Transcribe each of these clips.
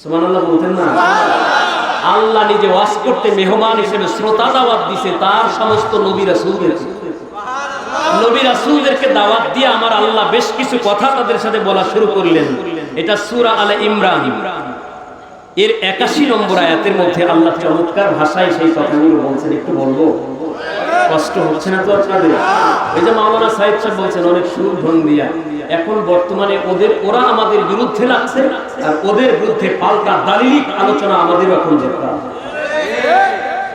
সুবহানাল্লাহ বলতেন না? আল্লাহ নিজে ওয়াজ করতে মেহমান হিসেবে শ্রোতা দাওয়াত দিছে তার সমস্ত নবী রাসূলদেরকে। নবী রাসূলদেরকে দাওয়াত দিয়ে আমার আল্লাহ বেশ কিছু কথা তাদের সাথে বলা শুরু করলেন। এটা সূরা আলে ইমরান এর 81 নম্বর আয়াতের মধ্যে আল্লাহ চমৎকার ভাষায় সেই কথাগুলো বলছেন। একটু বলবো, কষ্ট হচ্ছে না তো আপনাদের? এই যে মাওলানা সাহেব সাহেব বলছেন অনেক সুর ঢং দিয়া, এখন বর্তমানে ওরা আমাদের বিরুদ্ধে লাগছে আর ওদের বিরুদ্ধে পাল্টা দালিলিক আলোচনা আমাদের এখন দরকার।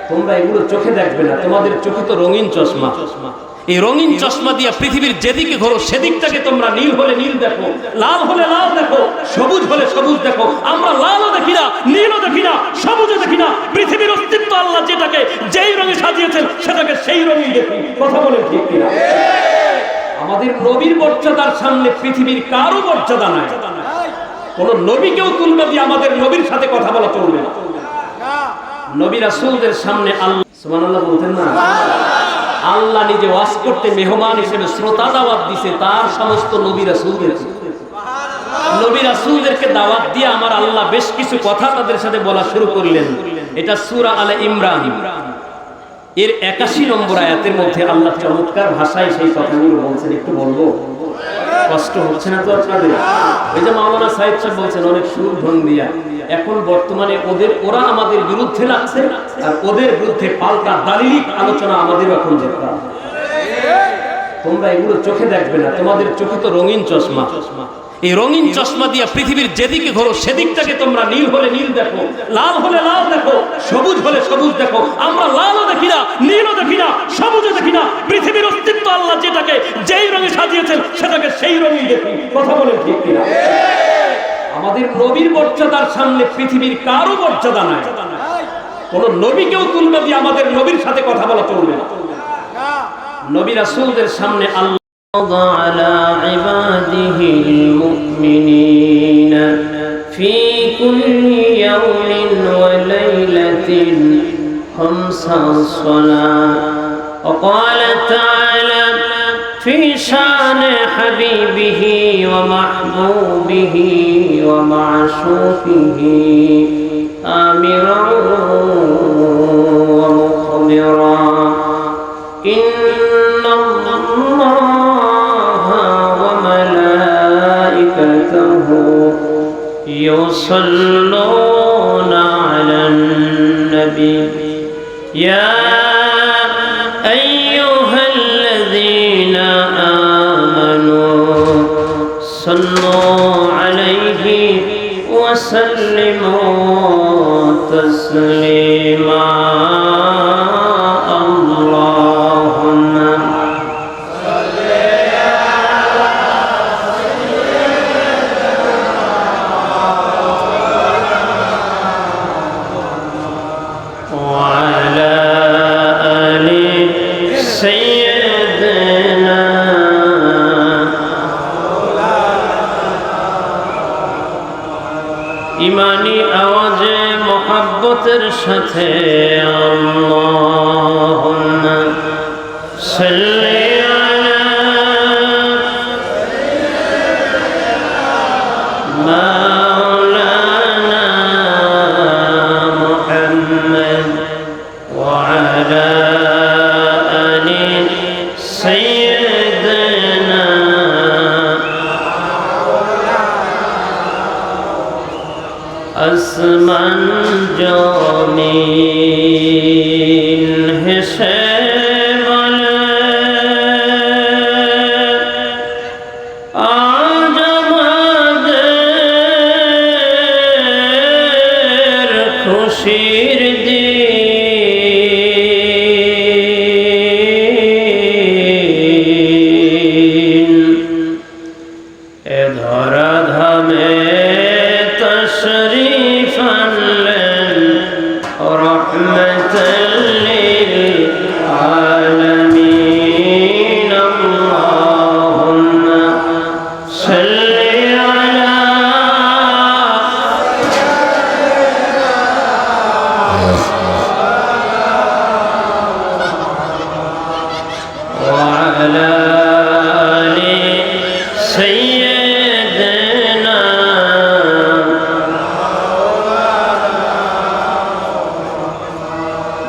তোমরা এগুলো চোখে দেখবে না, তোমাদের চোখে তো রঙিন চশমা। এই রঙিন চশমা দিয়া পৃথিবীর যেদিকে ঘোরো সেদিকটাকে তোমরা নীল হলে নীল দেখো, লাল হলে লাল দেখো, সবুজ হলে সবুজ দেখো। আমরা লালও দেখি না, নীলও দেখি না, সবুজও দেখি না। পৃথিবীর অস্তিত্ব আল্লাহ যেটাকে যেই রঙে সাজিয়েছেন সেটাকে সেই রঙেই দেখি। কথা বলেন ঠিক কিনা? আমাদের নবীর মর্যাদার সামনে পৃথিবীর কারো মর্যাদা নাই। কোন নবীকেও তুলনা দিয়ে আমাদের নবীর সাথে কথা বলা চলবে না। নবী রাসূলদের সামনে আল্লাহ, সুবহানাল্লাহ বলতেন না? আল্লাহ নিজে ওয়াজ করতে মেহমান হিসেবে শ্রোতা দাওয়াত দিছে তার সমস্ত নবী রাসূলদেরকে। নবী রাসূলদেরকে দাওয়াত দিয়ে আমার আল্লাহ বেশ কিছু কথা তাদের সাথে বলা শুরু করলেন। এটা সূরা আলে ইমরান এর 81 নম্বর আয়াতের মধ্যে আল্লাহ চমৎকার ভাষায় সেই কথাগুলো বলছেন। একটু বলবো, কষ্ট হচ্ছে না তো আপনাদের? এই যে মাওলানা সাহেব সাহেব বলছেন অনেক সুর ঢং দিয়া, এখন বর্তমানে ওরা আমাদের বিরুদ্ধে লাগছে আর ওদের বিরুদ্ধে পাল্টা দালিলিক আলোচনা আমাদের এখন দরকার। তোমরা এগুলো চোখে দেখবে না, তোমাদের চোখে তো রঙিন চশমা। এই রঙিন চশমা দিয়া পৃথিবীর যেদিকে ঘোরো সেদিকটাকে তোমরা নীল হলে নীল দেখো, লাল হলে লাল দেখো, সবুজ হলে সবুজ দেখো। আমরা লালও দেখি না, নীলও দেখি না, সবুজও দেখি না। পৃথিবীর অস্তিত্ব আল্লাহ যেটাকে যেই রঙে সাজিয়েছেন সেটাকে সেই রঙেই দেখি। কথা বলেন ঠিক কিনা? আমাদের নবীর মর্যাদার সামনে পৃথিবীর কারো মর্যাদা নাই। কোন নবীকেও তুলনা দিয়ে আমাদের নবীর সাথে কথা বলা চলবে না। নবী রাসূলদের সামনে আল্লাহ على عباده المؤمنين في كل يوم وليلة 5 صلاة. وقال تعالى في شان حبيبه ومحبوبه ومعشوقه آمرا ومخبرا إن الله وملائكته يصلون على النبي يا أيها الذين آمنوا صلوا عليه وسلموا تسليما. ইমানি আওয়াজে মোহাব্বতের সাথে আল্লাহুম্মা সাল্লি আলা মাওলানা মুহাম্মদ ওয়া আলা আলি সাইয়্যিদিনা আসমান জমিন হেসে বলে আজ আমাদের খুশির দিন। এ ধরা ধামে تشريف رحمة للعالمين. اللهم صل على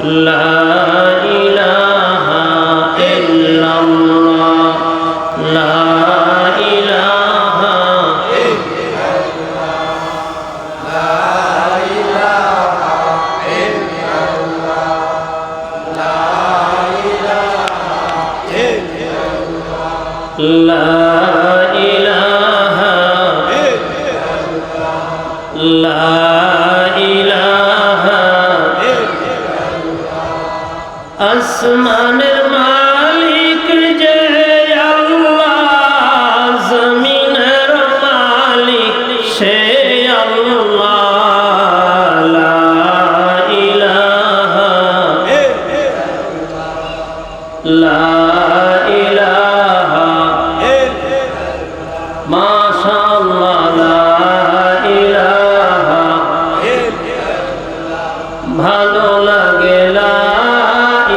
লা ইলাহা ইল্লাল্লাহ লা ইলাহা লা ইলাহা লা ইলাহা আসমানের মালিক যে আল্লাহ জমিনের মালিক সে আল্লাহ লা ইলাহা লা ইলাহা মাশাআল্লাহ লা ইলাহা ভালো লাগে লা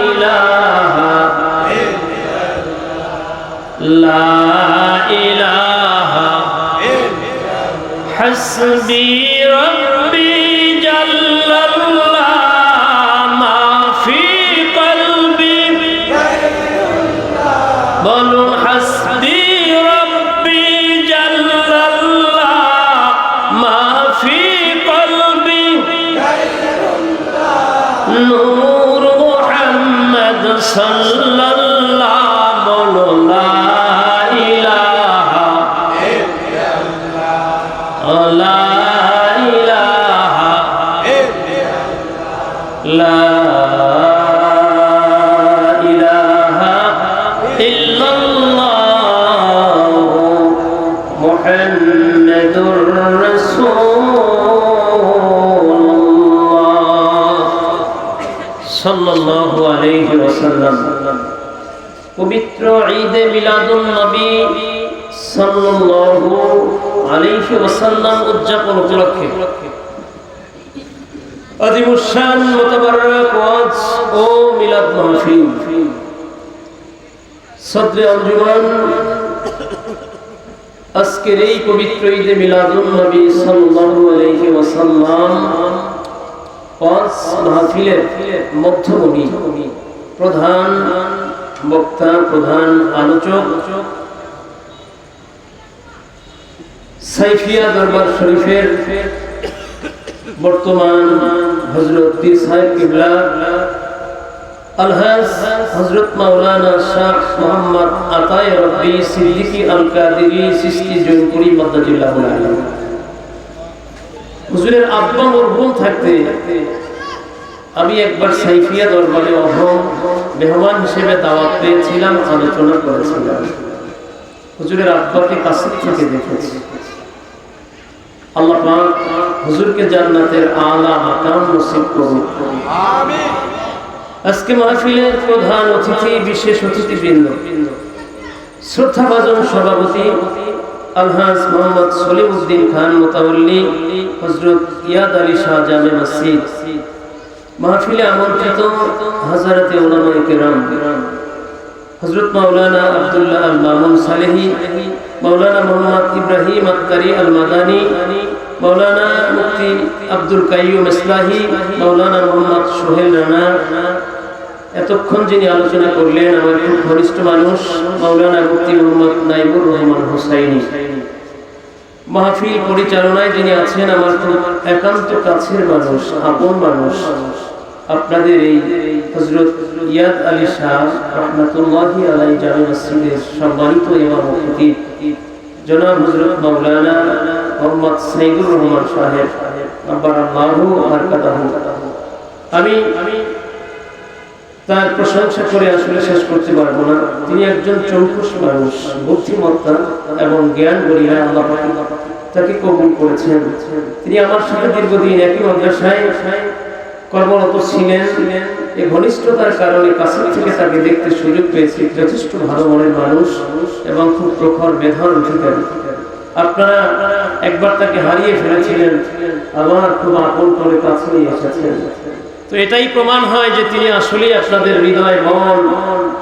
ইলাহা লা ইলাহা হাসবি রব্বি জাল্লাল্লাহ মা ফি কলবি বলুন হাসবি রব্বি জাল্লাল্লাহ মা ফি কলবি নূর মুহাম্মদ সাল্লাল্লাহ বলো লা ইলাহা লা ইলাহা লা ইলাহা ইল্লাল্লাহ মুহাম্মাদুর রাসূলুল্লাহ সাল্লাল্লাহু আলাইহি ওয়াসাল্লাম। পবিত্র ঈদে মিলাদুন নবী সাল্লাল্লাহু আলাইহি ওয়াসাল্লাম উদযাপন উপলক্ষে আজিমুশ-শান মুতাবাররক ওয়াজ ও মিলাদ মাহফিল সদরে আঞ্জুমান আজকের এই পবিত্র ঈদে মিলাদুন নবী সাল্লাল্লাহু আলাইহি ওয়াসাল্লাম ওয়াজ মাহফিলের মধ্যমণি প্রধান বক্তা প্রধান আলোচক সাইফিয়া দরবার শরীফের বর্তমান হযরত পীর সাহেব কিবলা আলহাজ হযরত মাওলানা শাহ মোহাম্মদ আতায়ে রব্বি সিদ্দিকী আল কাদেরী চিশতি জৈনপুরী মাদ্দাজিল্লাহুল আলিম হুজুরের আব্বা মরহুম থাকতে আমি একবার সাইফিয়া দরবারে অহম মেহমান হিসেবে দাওয়াত পেয়েছিলাম, আলোচনা করেছিলাম। হুজুরের আব্বাকে কাছে থেকে দেখেছি। আল্লাহ পাক হুজুরকে জান্নাতের আলা মাকাম নসিব করুন, আমিন। আজকে মাহফিলের প্রধান অতিথি, বিশেষ অতিথিবৃন্দ, শ্রদ্ধাভাজন সভাপতি আলহাজ মোহাম্মদ সলিমউদ্দিন খান মুতাওয়াল্লি হযরত ইয়াদ আলী শাহ জামে মসজিদ, মাহফিলে আমন্ত্রিত হাজারাতে উলামায়ে কেরাম, হযরত মাওলানা আব্দুল্লাহ আল মামুন সালেহী, মাওলানা মোহাম্মদ ইব্রাহিম আক্কারি আল মাদানী, মাওলানা মুফতি আব্দুল কাইয়ুম ইসলাহি, মাওলানা মোহাম্মদ সোহেল রানা, এতক্ষণ যিনি আলোচনা করলেন আমার খুব ঘনিষ্ঠ মানুষ মাওলানা মুফতি মোহাম্মদ নাইবুর রহমান হুসাইনি, মাহফিল পরিচালনায় যিনি আছেন আমার খুব একান্ত কাছের মানুষ, আপন মানুষ, আপনাদের এই হযরত ইয়াদ আলী শাহ রাহমাতুল্লাহি আলাইহি জামে মসজিদের সম্মানিত ইমাম খতিব জনাব হযরত মাওলানা মোহাম্মদ সাইদুর রহমান সাহেব আব্বারাল্লাহু বারাকাতুহু। আমি তার প্রশংসা করে আসলে শেষ করতে পারবো না। তিনি একজন চৌকস মানুষ, বুদ্ধিমত্তা এবং জ্ঞান গরিমা আল্লাহ তাকে কবুল করেছেন। তিনি আমার সাথে দীর্ঘদিন একই মাদ্রাসায় কর্মরত ছিলেন। এই ঘনিষ্ঠতার কারণে কাছে থেকে তাকে দেখতে সুযোগ পেয়েছি। যথেষ্ট ভালো মনের মানুষ এবং খুব প্রখর মেধার অধিকারী। আপনারা একবার তাকে হারিয়ে ফেলেছিলেন, আবার খুব আপন করে কাছে নিয়ে এসেছেন। তো এটাই প্রমাণ হয় যে তিনি আসলেই আপনাদের হৃদয় মন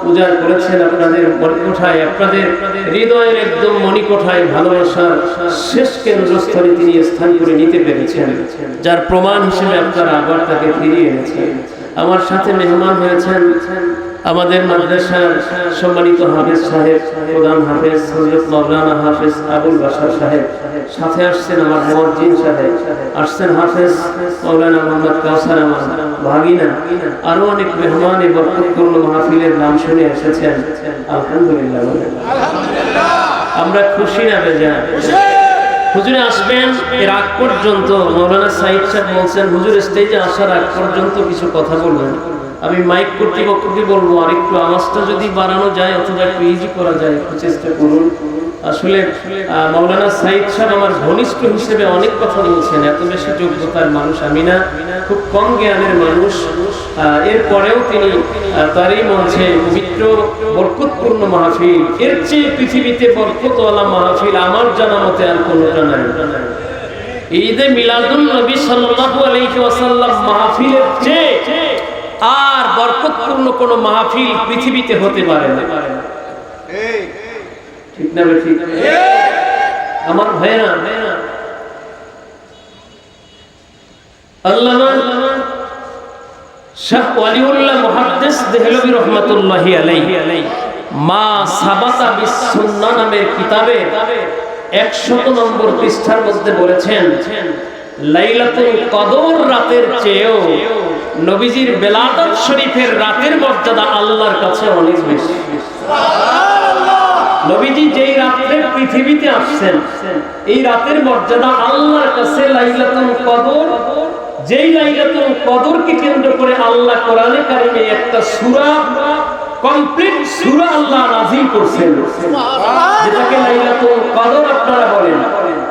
উজাড় করেছেন। আপনাদের মণিকোঠায়, আপনাদের হৃদয়ের একদম মণিকোঠায় ভালোবাসার শেষ কেন্দ্রস্থলে তিনি স্থান করে নিতে পেরেছেন, যার প্রমাণ হিসেবে আপনারা আবার তাকে ফিরিয়ে এনেছেন। আমার সাথে মেহমান হয়েছেন আমাদের মাদ্রাসার সম্মানিত হাফেজ সাহেব, প্রধান হাফেজ হযরত মাওলানা হাফেজ আবুল বাশার সাহেব, সাথে আসছেন আমার মুয়াজ্জিন সাহেব, আসছেন হাফেজ মাওলানা মোহাম্মদ কাউসার আমার ভাগিনা, আরো অনেক মেহমান এই বরকতপূর্ণ মাহফিলের নাম শুনে এসেছেন। আলহামদুলিল্লাহ, আমরা খুশি না বেজার? হুজুরে আসবেন এর আগ পর্যন্ত মাওলানা সাইদ সাহেব বলছেন হুজুর স্টেজে আসার আগ পর্যন্ত কিছু কথা বলবেন। আমি মাইক কর্তৃপক্ষকে বলবো আর একটু আওয়াজটা যদি বাড়ানো যায় অথবা একটু ইজি করা যায় একটু চেষ্টা করুন। আসলে মাওলানা সাইদ সাহেব আমার ঘনিষ্ঠ হিসেবে অনেক কথা বলছেন, এত বেশি যোগ্যতার মানুষ আমি না, খুব কম জ্ঞানের মানুষ। এরপরেও তিনি তারই মঞ্চে পবিত্র বরকতপূর্ণ মাহফিল, এর চেয়ে পৃথিবীতে বরকতওয়ালা মাহফিল আমার জানা মতে আর কোনোটা নাই। ঈদে মিলাদুন নবী সাল্লাল্লাহু আলাইহি ওয়াসাল্লাম মাহফিলের চেয়ে আর বরকতপূর্ণ কোন মাহফিল পৃথিবীতে হতে পারে না। ঠিক না ঠিক? আমার ভাইরা, আল্লামা শাহ ওয়ালিউল্লাহ মুহাদ্দিস দেহলভী রাহমাতুল্লাহি আলাইহি মা সাবাতা বিস সুন্নাহ নামের কিতাবে 100 নম্বর পৃষ্ঠার মধ্যে বলেছেন লাইলাতুল কদর রাতের চেয়েও নবীজির বেলাদত শরীফের রাতের মর্যাদা আল্লাহর কাছে অনেক বেশি। নবীজি যেই রাতে পৃথিবীতে আসছেন এই রাতের মর্যাদা আল্লাহর কাছে লাইলাতুল কদর, যেই লাইলাতুল কদরকে কেন্দ্র করে আল্লাহ কোরআনে কারিমে একটা সূরা, কমপ্লিট সূরা আল্লাহ নাযিল করেছেন, যেটাকে লাইলাতুল কদর আপনারা বলেন।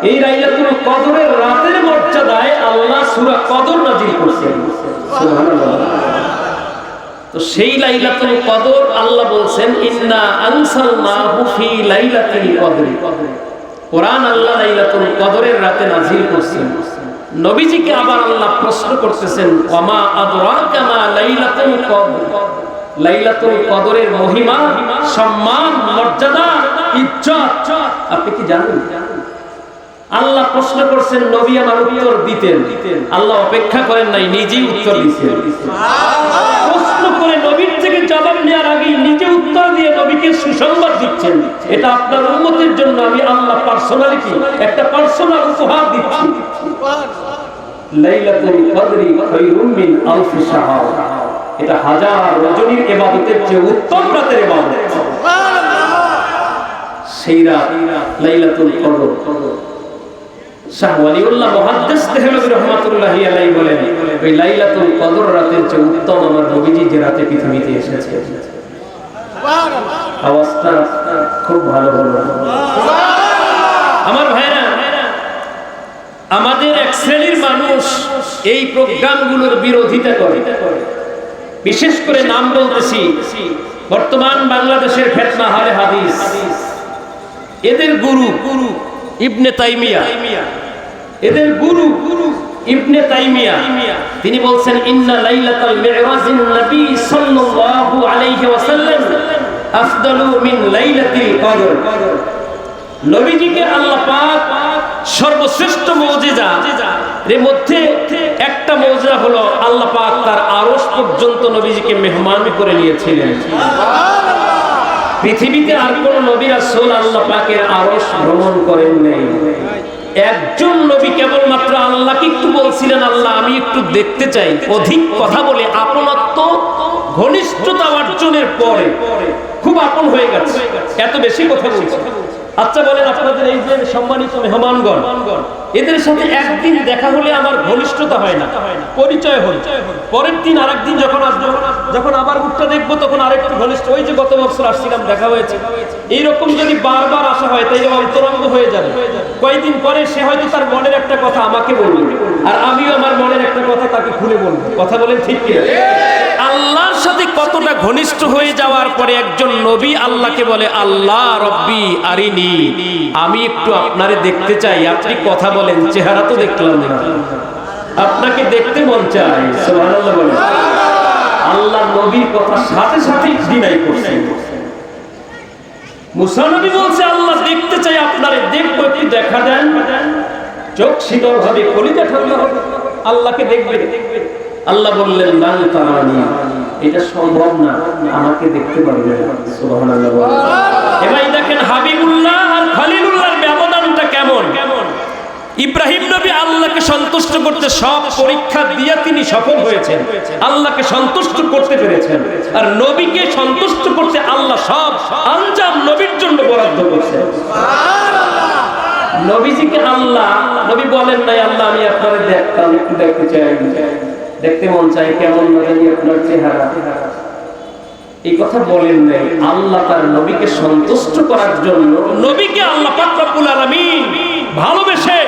এই লাইলাতুল কদরের রাতের মর্যাদায় আল্লাহ সূরা কদর নাযিল করেছেন। সুবহানাল্লাহ। তো সেই লাইলাতুল কদর আল্লাহ বলছেন ইন্না আনসালনাহু ফি লাইলাতিল কদর, কোরআন আল্লাহ লাইলাতুল কদরের রাতে নাযিল করেছেন। নবীজিকে আবার আল্লাহ প্রশ্ন করতেছেন ওয়ামা আদরাকা মা লাইলাতুল কদর, লাইলাতুল কদরের মহিমা, সম্মান, মর্যাদা, ইজ্জত আপনি কি জানেন? আল্লাহ প্রশ্ন করছেন, নবী আমার উত্তর দিতেন, আল্লাহ অপেক্ষা করেন নাই, নিজেই উত্তর দিতেন। প্রশ্ন করে নবীর থেকে জবাব নেওয়ার আগে নিজে উত্তর দিয়ে নবীকে সুসংবাদ দিচ্ছেন, এটা আপনার উম্মতের জন্য আমি আল্লাহ পার্সোনালিটি একটা পার্সোনাল উপহার দিচ্ছি। লাইলাতুল কদরি খায়রুম মিন আলফি শাহর, এটা হাজার রজনীর ইবাদতের চেয়ে উত্তম রাতের ইবাদত। সেই রাত লাইলাতুল কদর। শাহ ওয়ালিউল্লাহ মুহাদ্দিস দেহলভী রাহমাতুল্লাহি আলাইহি বলেন ওই লাইলাতুল কদর রাতের চেয়ে উত্তম আমার নবীজি যে রাতে পৃথিবীতে এসেছে। সুবহানাল্লাহ। আওয়াজটা খুব ভালো হলো। আমার ভাইরা, আমাদের এক শ্রেণীর মানুষ এই প্রোগ্রামগুলোর বিরোধিতা করে, বিশেষ করে নাম বলতেছি বর্তমান বাংলাদেশের ফিতনা হালে হাদিস, এদের গুরু ইবনে তাইমিয়া, এদের গুরু ইবনে তাইমিয়া তিনি বলছেন ইন্না লাইলাতাল মিরাজিন নবী সাল্লাল্লাহু আলাইহি ওয়াসাল্লাম আফদালু মিন লাইলাতিল কদর। নবীজিকে আল্লাহ পাক সর্বশ্রেষ্ঠ মুজিজা এর মধ্যে একটা মুজিজা হলো আল্লাহ পাক তার আরশ পর্যন্ত নবীজিকে মেহমান করে নিয়েছিলেন। পৃথিবীতে আর কোন নবী রাসূল আল্লাহ পাকের আরশ ভ্রমণ করেন নাই। একজন নবী কেবলমাত্র আল্লাহকে একটু বলছিলেন, আল্লাহ আমি একটু দেখতে চাই। অধিক কথা বলে আপনত্ব ঘনিষ্ঠতা অর্জনের পরে খুব আপন হয়ে গেছে, এত বেশি কথা বলছে। আচ্ছা বলেন, আপনাদের এই যে সম্মানিত মেহমানগণ, এদের সাথে একদিন দেখা হলে আমার ঘনিষ্ঠতা হয় না, পরিচয় হল। পরের দিন আরেকদিন যখন আসবো, যখন আবার মুখটা দেখবো তখন আরেকটু ঘনিষ্ঠ, ওই যে গত বছর আসছিলাম দেখা হয়েছে, এইরকম যদি বারবার আসা হয় তাই অন্তরঙ্গ হয়ে যাবে। কয়েকদিন পরে সে হয়তো তার মনের একটা কথা আমাকে বলবে, আর আমিও আমার মনের একটা কথা তাকে খুলে বলবো। কথা বলেন ঠিক কি? আল্লাহর সাথে কতটা ঘনিষ্ঠ হয়ে যাওয়ার পরে একজন নবী আল্লাহকে বলে, আল্লাহ রব্বি আরিনি, আমি একটু আপনারে দেখতে চাই, আপনি কথা বলেন, চেহারা তো দেখলাম না, আপনাকে দেখতে মন চায়। সুবহানাল্লাহ বলেন। আল্লাহ নবীর কথা সাথে সাথে ডিনাই করছে। মুসা নবী বলছে, আল্লাহ দেখতে চাই আপনারে, দেখবো, একটু দেখা দেন। চোখ শীতল হবে, কলিজা ঠান্ডা হবে, আল্লাহকে দেখবে। আল্লাহ বললেন লান তারানি, এটা সম্ভব না, আমাকে দেখতে পারবে না। সুবহানাল্লাহ। এবার দেখেন হাবিবুল্লাহ আর খলিলুল্লাহর ব্যবধানটা কেমন। ইব্রাহিম নবী আল্লাহকে সন্তুষ্ট করতে সব পরীক্ষা দিয়ে তিনি সফল হয়েছেন, আল্লাহকে সন্তুষ্ট করতে পেরেছেন। আর নবীকে সন্তুষ্ট করতে আল্লাহ সব আঞ্জাম নবীর জন্য বরাদ্দ করেছেন। নবীজিকে আল্লাহ, নবী বলেন নাই আল্লাহ আমি আপনারে দেখতাম, একটু দেখতে চাই, দেখতে মন চাই, কেমন জানি আপনার চেহারা, এই কথা বলেন নাই। আল্লাহ তার নবীকে সন্তুষ্ট করার জন্য নবীকে আল্লাহ পাক রব্বুল আলামিন ভালোবেসে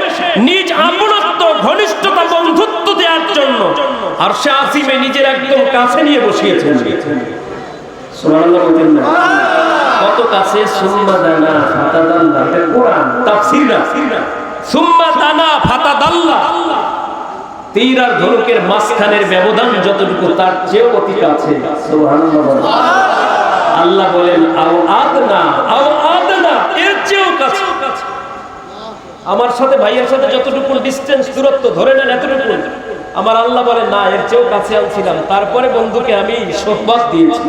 নিজ আপনত্ব, ঘনিষ্ঠতা, বন্ধুত্ব দেওয়ার জন্য আরশে আসিমে নিজের একদম কাছে নিয়ে বসিয়েছেন। সুবহানাল্লাহ বলতেন না? কত কাছে। সুম্মা দানা ফাতাদাল্লা, এটা কোরআন তাফসীর না। সুম্মা দানা ফাতাদাল্লা, তীর আর ধনুকের মাঝখানের ব্যবধান যতটুকু তার চেয়েও অতি কাছে। সুবহানাল্লাহ। আল্লাহ বলেন আও আদনা, আও আদনা, এর চেয়েও কাছে। আমার সাথে ভাইয়ের সাথে যতটুকু ডিসটেন্স, দূরত্ব ধরে নেন এতটুকু, আমার আল্লাহ বলে না, এর চেয়েও কাছে আনছিলাম। তারপরে বন্ধুকে আমি সোহবত দিয়েছি,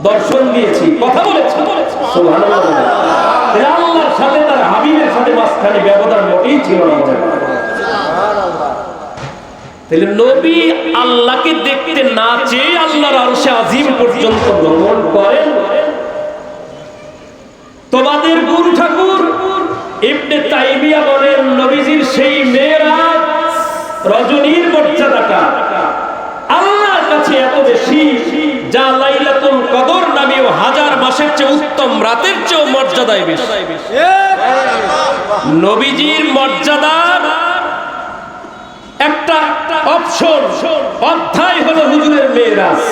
দর্শন দিয়েছি, কথা বলেছি। সুবহানাল্লাহ। আল্লাহর সাথে তার হাবিবের সাথে মাঝখানে ব্যবধান মোটেই ছিল না। তাহলে নবী আল্লাহকে দেখতে না চেয়ে আল্লাহর আরশে আজিম পর্যন্ত ভ্রমণ করেন। তোমাদের গুরু ঠাকুর ইবনে তাইমিয়া বলেন নবীজির সেই মেরাজ রজনীর মর্যাদাটা আল্লাহর কাছে এত বেশি, যা লাইলাতুল কদর নামেও হাজার মাসের চেয়ে উত্তম রাতের চেয়ে মর্যাদায় বেশি। নবীজির মর্যাদার একটা অপশন, অধ্যায় হলো হুজুরের মেরাজ।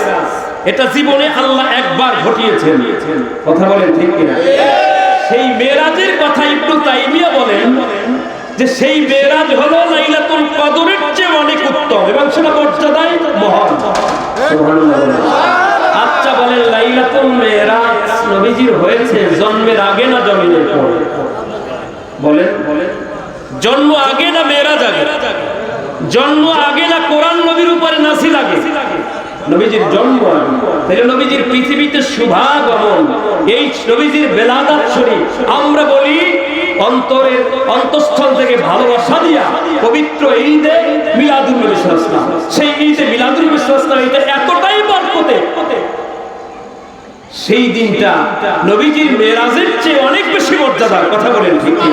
এটা জীবনে আল্লাহ একবার ঘটিয়েছেন, কথা বলেন ঠিক কিনা? সেই মেরাজের কথা ইবনে তাইমিয়া বলেন যে সেই মেরাজ হলো লাইলাতুল কদরের চেয়ে অনেক উত্তম এবং সেটা মর্যাদায় মহান। সুবহানাল্লাহ। আচ্ছা বলেন লাইলাতুল মেরাজ নবীজির হয়েছে জন্মের আগে না জন্মের পরে? বলেন, জন্ম আগে না মেরাজ আগে? জন্ম আগে না কোরআন নবীর উপরে নাযিল আগে? নবীজির জন্ম আগে। তাহলে নবীজির পৃথিবীতে শুভাগমন, এই নবীজির বেলাদাত শরীফ আমরা বলি অন্তরের অন্তঃস্থল থেকে ভালোবাসা দিয়া পবিত্র ঈদে মিলাদুন নবী সাল্লাল্লাহু আলাইহি ওয়াসাল্লাম। সেই ঈদে মিলাদুন নবী সাল্লাল্লাহু আলাইহি ওয়াসাল্লাম এটা এতটাই বরকতে, সেই দিনটা নবীজির মেরাজের চেয়ে অনেক বেশি মর্যাদার। কথা বলেন ঠিক কি?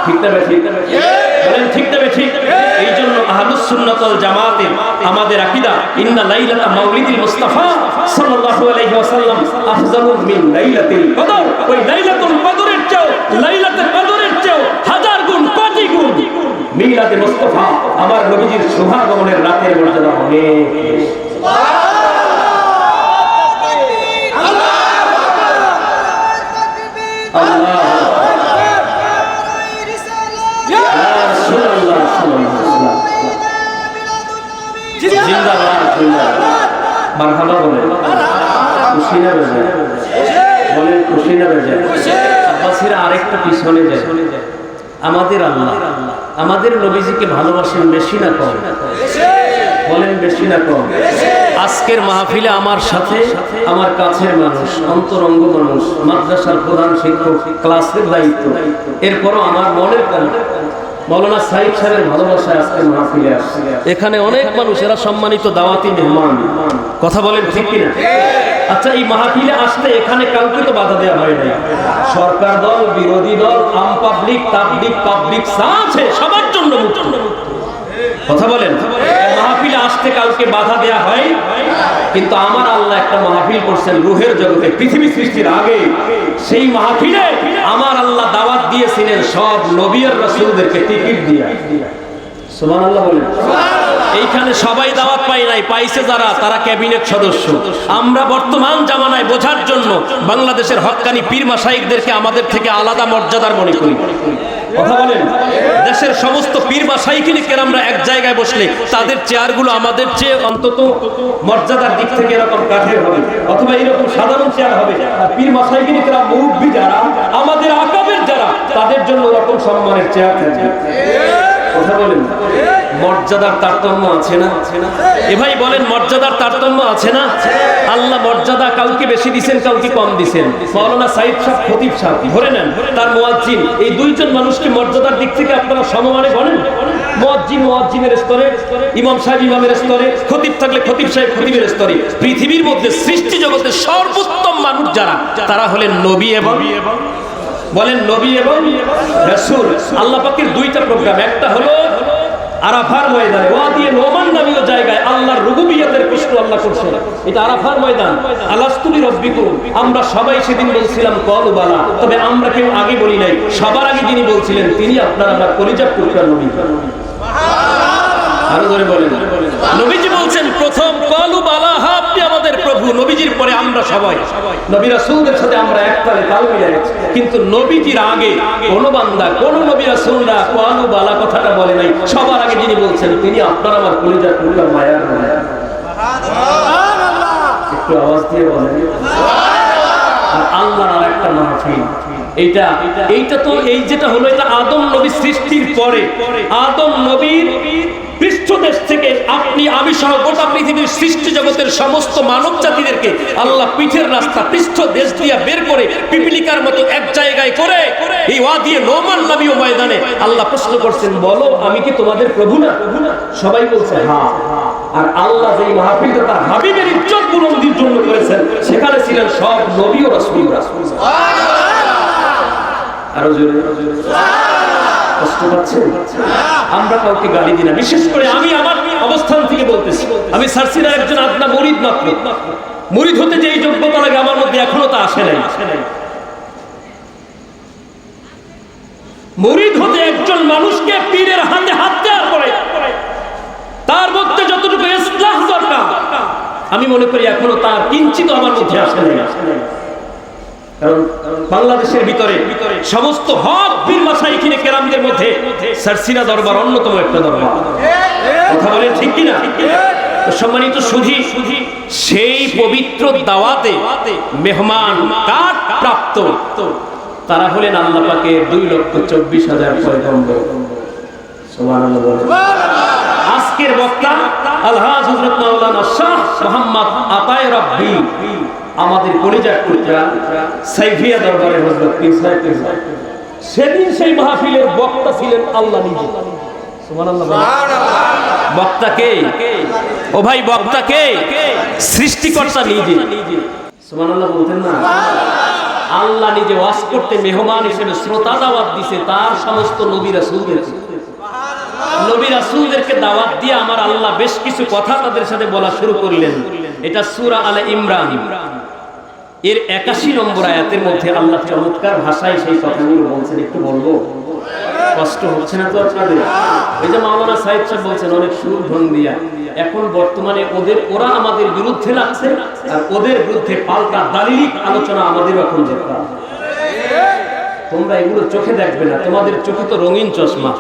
ঠিক না ঠিক? বলেন ঠিক না ঠিক? এই জন্য আহলুস সুন্নাত ওয়াল জামাতের আমাদের আকীদা ইন্না লাইলাতা মাউলিদিল মুস্তাফা সাল্লাল্লাহু আলাইহি ওয়াসাল্লাম আফজালু মিন লাইলাতিল কদর। ওই লাইলাতুল কদরের চেয়ে, লাইলাতুল কদরের চেয়ে হাজার গুণ, কোটি গুণ মিলাদে মুস্তাফা আমার নবীজির শুভাগমনের রাতের মর্যাদা অনেক। মারহাবা বলেন, খুশি না বেজায়? বলেন খুশি না বেজায়? আব্বাসীরা আরেকটা পিছনে যায়। আমাদের আল্লাহ আমাদের নবীজিকে ভালোবাসেন বেশি না কম? বলেন বেশি না কম? আজকের মাহফিলে আমার সাথে আমার কাছের মানুষ, অন্তরঙ্গ মানুষ, মাদ্রাসার প্রধান শিক্ষক, ক্লাসের দায়িত্ব, এরপরও আমার মনের মাওলানা সাইদ সাহেবের ভালোবাসায় আজকে মাহফিলে আসছে। এখানে অনেক মানুষ, এরা সম্মানিত দাওয়াতি মেহমান। কথা বলেন ঠিক কিনা? আচ্ছা এই মাহফিলে আসলে এখানে কাউকে তো বাধা দেওয়া হয় নাই। সরকার দল, বিরোধী দল, আম পাবলিক, পাবলিক আছে, সবার জন্য মুক্ত। কথা বলেন, মাহফিলে আসতে কাউকে বাধা দেওয়া হয়, কিন্তু আমার আল্লাহ একটা মাহফিল করছেন রূহের জগতে পৃথিবী সৃষ্টির আগে। সেই মাহফিলে আমার আল্লাহ দাওয়াত দিয়েছিলেন সব নবী আর রাসূলদেরকে টিকিট দিয়ে। সুবহানাল্লাহ বলেন। এইখানে সবাই দাওয়াত পায় নাই, পাইছে যারা, তারা ক্যাবিনেট সদস্য। আমরা বর্তমান জামানায় বোঝার জন্য বাংলাদেশের হক্কানি পীর মাশায়েখদেরকে আমাদের থেকে আলাদা মর্যাদার মনে করি। কথা বলেন, দেশের সমস্ত পীর মাশায়েখিনে কেরামরা এক জায়গায় বসলে তাদের চেয়ারগুলো আমাদের চেয়ে অন্তত মর্যাদার দিক থেকে এরকম কাঠের হবে, অথবা এরকম সাধারণ চেয়ার হবে। আর পীর মাশায়েখিনে কেরাম মুরব্বি যারা, আমাদের আকাবের যারা, তাদের জন্য এরকম সম্মানের চেয়ার থাকবে। কথা বলেন, মর্যাদার তারতম্য আছে না? এ ভাই বলেন, মর্যাদার তারতম্য আছে না? আল্লাহ মর্যাদা কাউকে বেশি দিবেন, কাউকে কম দিবেন। মাওলানা সাইদ সাহেব, খতিব সাহেব ধরে নেন, তার মুয়াজ্জিন, এই দুইজন মানুষকে মর্যাদার দিক থেকে আপনারা সমমানে গণেন? মুয়াজ্জিন মুয়াজ্জিনের স্তরে, ইমাম সাহেব ইমামের স্তরে, খতিব থাকলে খতিব সাহেব খতিবের স্তরে। পৃথিবীর মধ্যে সৃষ্টি জগতের সর্বোত্তম মানুষ যারা, তারা হলেন নবী এবং বলেন নবী এবং রাসূল। আল্লাহ পাকের দুইটা প্রোগ্রাম, একটা হলো আরাফার ময়দানে, ওয়াদি নোমান নামীয় জায়গায় আল্লাহর রুবুবিয়তের প্রশ্ন আল্লাহ করছেন। এটা আরাফার ময়দান। আলাস্তু বিরাব্বিকুম, আমরা সবাই সেদিন বলছিলাম ক্বালু বালা, তবে আমরা কেউ আগে বলি নাই। সবার আগে যিনি বলছিলেন তিনি আপনার আমার কলিজার টুকরা নবী। আরো জোরে বলেন, নবীজি বলছেন প্রথম ক্বালু বালা, আপনি আমাদের প্রভু। নবীজির পরে আমরা সবাই, নবী রাসূলদের সাথে আমরা একতালে তাল মিলাইছি। কিন্তু নবীজির আগে কোন বান্দা, কোন নবী রাসূলরা ক্বালু বালা কথাটা বলে নাই। সবার আগে যিনি বলছেন তিনি আপনার আমার কলিজার টুকরা মায়ার মায়া। সুবহানাল্লাহ, একটু আওয়াজ দিয়ে বলেন। আর আল্লাহর আরেকটা মাহফিল, এইটা তো এই যেটা হলো, এটা আদম নবী সৃষ্টির পরে। আদম নবীর পৃষ্ঠদেশ থেকে আপনি আমি সহ গোটা পৃথিবীর সৃষ্টি জগতের সমস্ত মানব জাতিদেরকে আল্লাহ পিঠের রাস্তা পৃষ্ঠ দেশ দিয়ে বের করে পিপিলিকার মতো এক জায়গায় করে এই ওয়াদি নোমান নামীয় ময়দানে আল্লাহ প্রশ্ন করছেন, বলো আমি কি তোমাদের প্রভু না? সবাই বলছে হ্যাঁ। আর আল্লাহ যেই মাহফিলটা তার হাবিবের ইজ্জত বুলন্দির জন্য করেছেন, সেখানে ছিলেন সব নবী ও রাসূল। আরো জোরে কষ্ট পাচ্ছেন? আমরা কাউকে গালি দিই না, বিশেষ করে আমি আমার অবস্থান থেকে বলতেছি। আমি সার্সিনার একজন আদনা মুরিদ মাত্র। মুরিদ হতে যে যোগ্যতা লাগে আমার মধ্যে এখনো তা আসে নাই। মুরিদ হতে একজন মানুষকে পীরের হাতে হাত দেওয়ার পরে তার মধ্যে যতটুকু ইসলাহ দরকার, আমি মনে করি এখনো তার কিঞ্চিত আমার মধ্যে আসে নাই। কারণ বাংলাদেশের ভিতরে সমস্ত হক পীর মাশায়েখিনে কেরামদের মধ্যে সারসিনা দরবার অন্যতম একটা দরবার। কথা বলেন ঠিক কিনা? সম্মানিত সুধী, সেই পবিত্র দাওয়াতে মেহমান কার প্রাপ্ত? তারা হলেন আল্লাহ পাকের 2,24,000 পয়গম্বর। সুবহানাল্লাহ বলেন। আজকের বক্তা আলহাজ হযরত মাওলানা শাহ মোহাম্মদ আতায়ে রাব্বি, আমাদের কলিজার টুকরা সাইফিয়া দরবারের হযরত পীর সাহেব। সেদিন সেই মাহফিলের বক্তা ছিলেন আল্লাহ নিজে। সুবহানাল্লাহ। বক্তা কে? ও ভাই বক্তা কে? সৃষ্টিকর্তা নিজে। সুবহানাল্লাহ বলতেন না? আল্লাহ নিজে ওয়াজ করতে মেহমান হিসেবে শ্রোতা দাওয়াত দিয়েছে তার সমস্ত নবী রাসূলদেরকে। নবী রাসূলদেরকে দাওয়াত দিয়ে আমার আল্লাহ বেশ কিছু কথা তাদের সাথে বলা শুরু করলেন। এটা সূরা আলে ইমরান এর 81 নম্বর আয়াতের মধ্যে আল্লাহ চমৎকার ভাষায় সেই কথাগুলো বলছেন। একটু বলবো, কষ্ট হচ্ছে না তো আপনাদের? ওই যে মাওলানা সাইদ সাহেব বলছেন অনেক সুর ঢং দিয়া, এখন বর্তমানে ওরা আমাদের বিরুদ্ধে লাগছে আর ওদের বিরুদ্ধে পাল্টা দালিলিক আলোচনা আমাদের এখন দরকার। তোমরা এগুলো চোখে দেখবে না, তোমাদের চোখে তো রঙিন চশমা।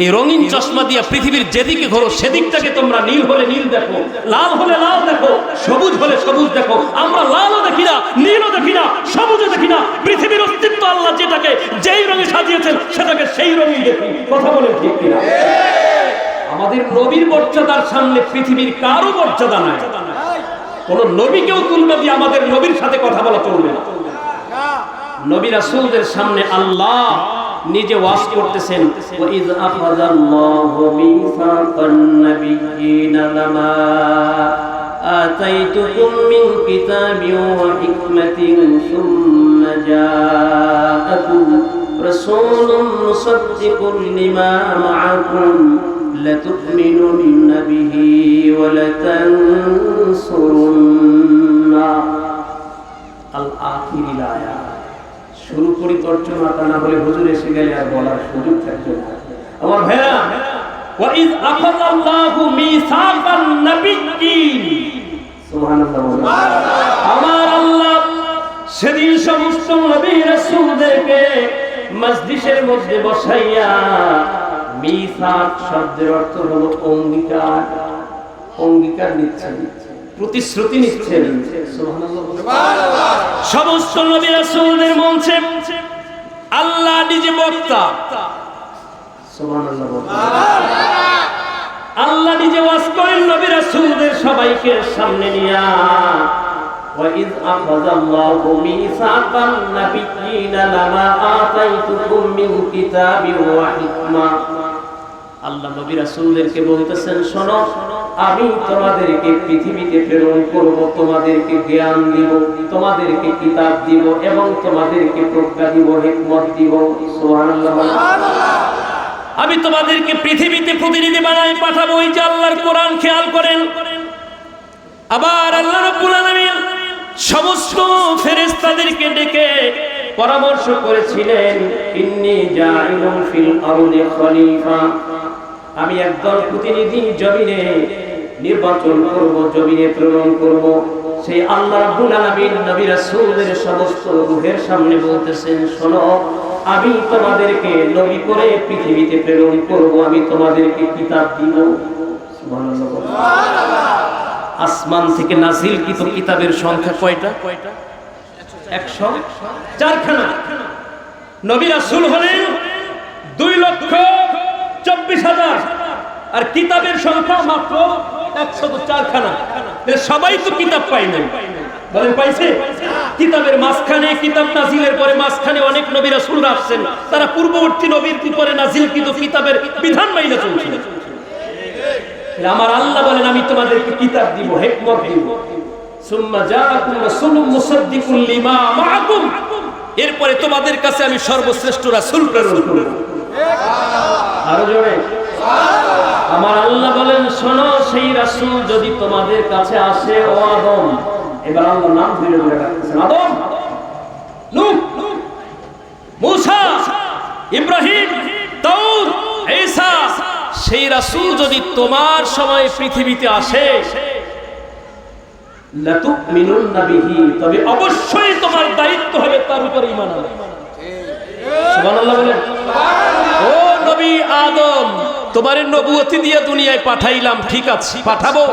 এই রঙিন চশমা দিয়ে পৃথিবীর যেদিকে ঘোরো সেদিকটাকে তোমরা নীল হলে নীল দেখো, লাল হলে লাল দেখো, সবুজ হলে সবুজ দেখো। আমরা লালও দেখি না, নীলও দেখি না, সবুজও দেখি না। পৃথিবীর অস্তিত্ব আল্লাহ যেটাকে যেই রঙে সাজিয়েছেন সেটাকে সেই রঙেই দেখি। কথা বলেন ঠিক কিনা? আমাদের নবীর মর্যাদার সামনে পৃথিবীর কারো মর্যাদা নাই। কোন নবীকেও তুলনা দিয়ে আমাদের নবীর সাথে কথা বলা চলবে না। নবী রাসূলদের সামনে আল্লাহ নিজে ওয়াজ করতেছেন, ওয়া ইয আখাযাল্লাহু মিসাকান নাবিয়্যিনা লামা আতাইতুকুম মিন কিতাবিন ওয়া হিকমাতিন সুম্মা জাআকুম রাসূলুন মুসাদ্দিকুন লিমা মা'আকুম লাতু'মিনুন্না বিহি ওয়া লাতানসুরুন্না। আল আখিরিল আয়াত। শুরু করি তর্জমাটা, না হলে হুজুর এসে গেলে আর বলার সুযোগ থাকবে না। আমার ভাইরা, ওয়া ইয আখাযাল্লাহু মিসাকান নাবিয়্যিন, সুবহানাল্লাহ। আমার আল্লাহ সেদিন সমস্ত নবী রাসূলদেরকে মজলিসের মধ্যে বসাইয়া, মিসাক শব্দের অর্থ হলো অঙ্গীকার, অঙ্গীকার নিচ্ছেন, প্রতিশ্রুতি নিচ্ছেন। সুবহানাল্লাহ। সমস্ত নবী রাসূলদের মঞ্চে আল্লাহ নিজে বক্তা। সুবহানাল্লাহ। আল্লাহ নিজে ওয়াজ করেন নবী রাসূলদের সবাইকে সামনে নিয়া, وَإِذْ أَخَذَ اللَّهُ مِيثَاقَ النَّبِيِّينَ لَمَا آتَيْتُكُم مِّن كِتَابٍ وَحِكْمَةٍ। আল্লাহ নবী রাসূলদেরকে বলতেছেন, শোনো, আমি তোমাদেরকে পৃথিবীতে প্রেরণ করব, তোমাদেরকে জ্ঞান দিব, তোমাদেরকে কিতাব দিব এবং তোমাদেরকে প্রজ্ঞা দিব, হিকমত দিব। সুবহানাল্লাহ। আমি তোমাদেরকে পৃথিবীতে প্রতিনিধি বানাই পাঠাবো। এই যে আল্লাহর কোরআন খেয়াল করেন। আবার আল্লাহ রাব্বুল আলামিন সমস্ত ফেরেশতাদেরকে ডেকে পরামর্শ করেছিলেন, ইন্নী জাইলুন ফিল আরদি খলিফা, আমি একদল প্রতিনিধি জমিনে নির্বাচন করব, জমিনে প্রেরণ করব। সেই আল্লাহ রাব্বুল আলামিন নবী রাসূলদের সমস্ত রূহের সামনে বলতেছেন, শোনো, আমি তোমাদেরকে নবী করে পৃথিবীতে প্রেরণ করব, আমি তোমাদেরকে কিতাব দিব। সুবহানাল্লাহ। আসমান থেকে নাযিলকৃত কিতাবের সংখ্যা কয়টা? 104খানা। নবী রাসূল হলেন 2,24,000 আর কিতাবের সংখ্যা মাত্র 104খানা। সবাই তো কিতাব পায় না, বলেন পাইছে? কিতাবের মাঝখানে, কিতাব নাজিলের পরে মাঝখানে অনেক নবী রাসূলরা আসছেন, তারা পূর্ববর্তী নবীর উপরে নাজিলকৃত কিতাবের বিধান মাইনা চলছিল। আমার আল্লাহ বলেন, আমি তোমাদেরকে কিতাব দিব, হিকমত দিব। সুম্মা জাআকুম রাসূলুম মুসাদ্দিকুল লিমা মাআকুম, এরপরে তোমাদের কাছে আমি সর্বশ্রেষ্ঠ রাসূল প্রেরণ করব। আরো জোরে সুবহানাল্লাহ। আমার আল্লাহ বলেন, শোনো, সেই রাসূল যদি তোমাদের কাছে আসে, ও আদম, এবার আল্লাহ নাম ধরে ধরে ডাকতেছেন, আদম, নূহ, মূসা, ইব্রাহিম, দাউদ, ঈসা, সেই রাসূল যদি তোমার সময় পৃথিবীতে আসে, লাতুমিনুন্না বিহি, তবে অবশ্যই তোমার দায়িত্ব হবে তার উপর ঈমান আনা। সুবহানাল্লাহ বলেন। ও নবী আদম, তোমারে নবুয়তি দিয়ে দুনিয়ায় পাঠাইলাম, ঠিক আছে, পাঠাবো,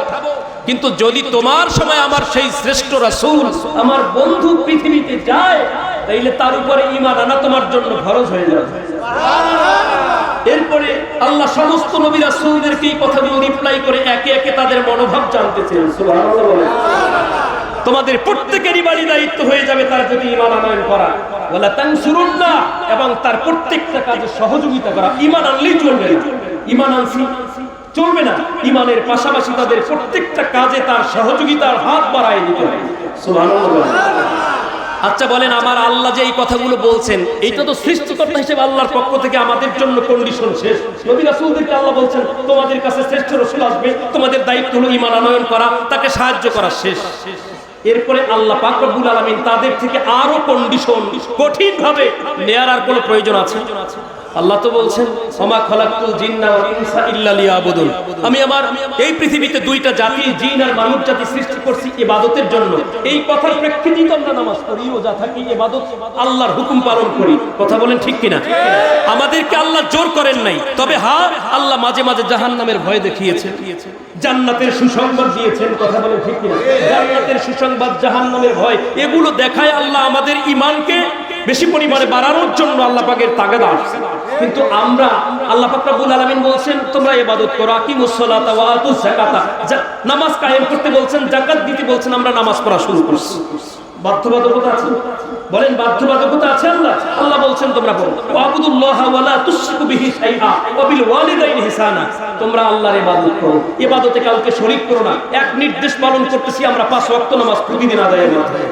কিন্তু যদি তোমার সময় আমার সেই শ্রেষ্ঠ রাসূল, আমার বন্ধু পৃথিবীতে যায়, তাইলে তার উপরে ঈমান আনা তোমার জন্য ফরজ হয়ে যাবে। এরপরে আল্লাহ সমস্ত নবী রাসূলদেরকে এই কথাগুলো রিপ্লাই করে একে একে তাদের মনোভাব জানতেছেন। সুবহানাল্লাহ বলেন। তোমাদের প্রত্যেকেরই বাড়ি দায়িত্ব হয়ে যাবে তার প্রতি ঈমান আনয়ন করা, ওয়ালা তানসুরুন্নাহ, এবং তার প্রত্যেকটা কাজে সহযোগিতা করা। ঈমান আনলেই চলবে না, ঈমান আনছি চলবে না, ঈমানের পাশাপাশি তাদের প্রত্যেকটা কাজে তার সহযোগিতার হাত বাড়ায় দিতে হবে। সুবহানাল্লাহ বলেন। আচ্ছা বলেন, আমার আল্লাহ যে এই কথাগুলো বলছেন, এইটা তো সৃষ্টিকর্তা হিসেবে আল্লাহর পক্ষ থেকে আমাদের জন্য কন্ডিশন শেষ। নবী রাসূলদেরকে আল্লাহ বলছেন, তোমাদের কাছে শ্রেষ্ঠ রাসূল আসবে, তোমাদের দায়িত্ব হলো ঈমান আনয়ন করা, তাকে সাহায্য করা, শেষ। এরপরে আল্লাহ পাক রব্বুল আলামিন তাদের থেকে আরো কন্ডিশন কঠিন ভাবে নেয়ার আর কোনো প্রয়োজন আছে? আল্লাহ তো বলছেন, ওমা খালাকতুল জিন্না ওয়াল ইনসা ইল্লা লিয়াবুদুন, আমি আমার এই পৃথিবীতে দুইটা জাতি, জিন আর মানব জাতি সৃষ্টি করছি ইবাদতের জন্য। এই কথার প্রেক্ষিতেই তো আমরা নামাজ পড়ি, রোজা থাকি, ইবাদত, আল্লাহর হুকুম পালন করি। কথা বলেন ঠিক কিনা? আমাদেরকে আল্লাহ জোর করেন নাই, তবে হ্যাঁ, আল্লাহ মাঝে মাঝে জাহান্নামের ভয় দেখিয়েছেন, জান্নাতের সুসংবাদ দিয়েছেন। কথা বলেন ঠিক কিনা? জান্নাতের সুসংবাদ, জাহান্নামের ভয়, এগুলো দেখায় আল্লাহ আমাদের ঈমানকে বেশি পরিমাণে বাড়ানোর জন্য আল্লাহ পাকের তাগাদা আসছে। কিন্তু আমরা, আল্লাহ পাক রব্বুল আলামিন বলছেন, তোমরা ইবাদত করো, আকিমুস সালাতা ওয়া আতুজ যাকাতা, নামাজ কায়েম করতে বলছেন, যাকাত দিতে বলছেন, আমরা নামাজ পড়া শুরু করছি। বাধ্যবাধকতা আছে? বলেন বাধ্যবাধকতা আছে? আল্লাহ বলছেন তোমরা পড়ো, ওয়াবুদুল্লাহ ওয়া লা তুশরিকু বিহি শাইআ ওয়া বিল ওয়ালিদাইনি ইহসানা, তোমরা আল্লাহর ইবাদত করো, ইবাদতে কাউকে শরীক করো না। এক নির্দেশ পালন করতেছি আমরা, 5 ওয়াক্ত নামাজ প্রতিদিন আদায়ের মাধ্যমে।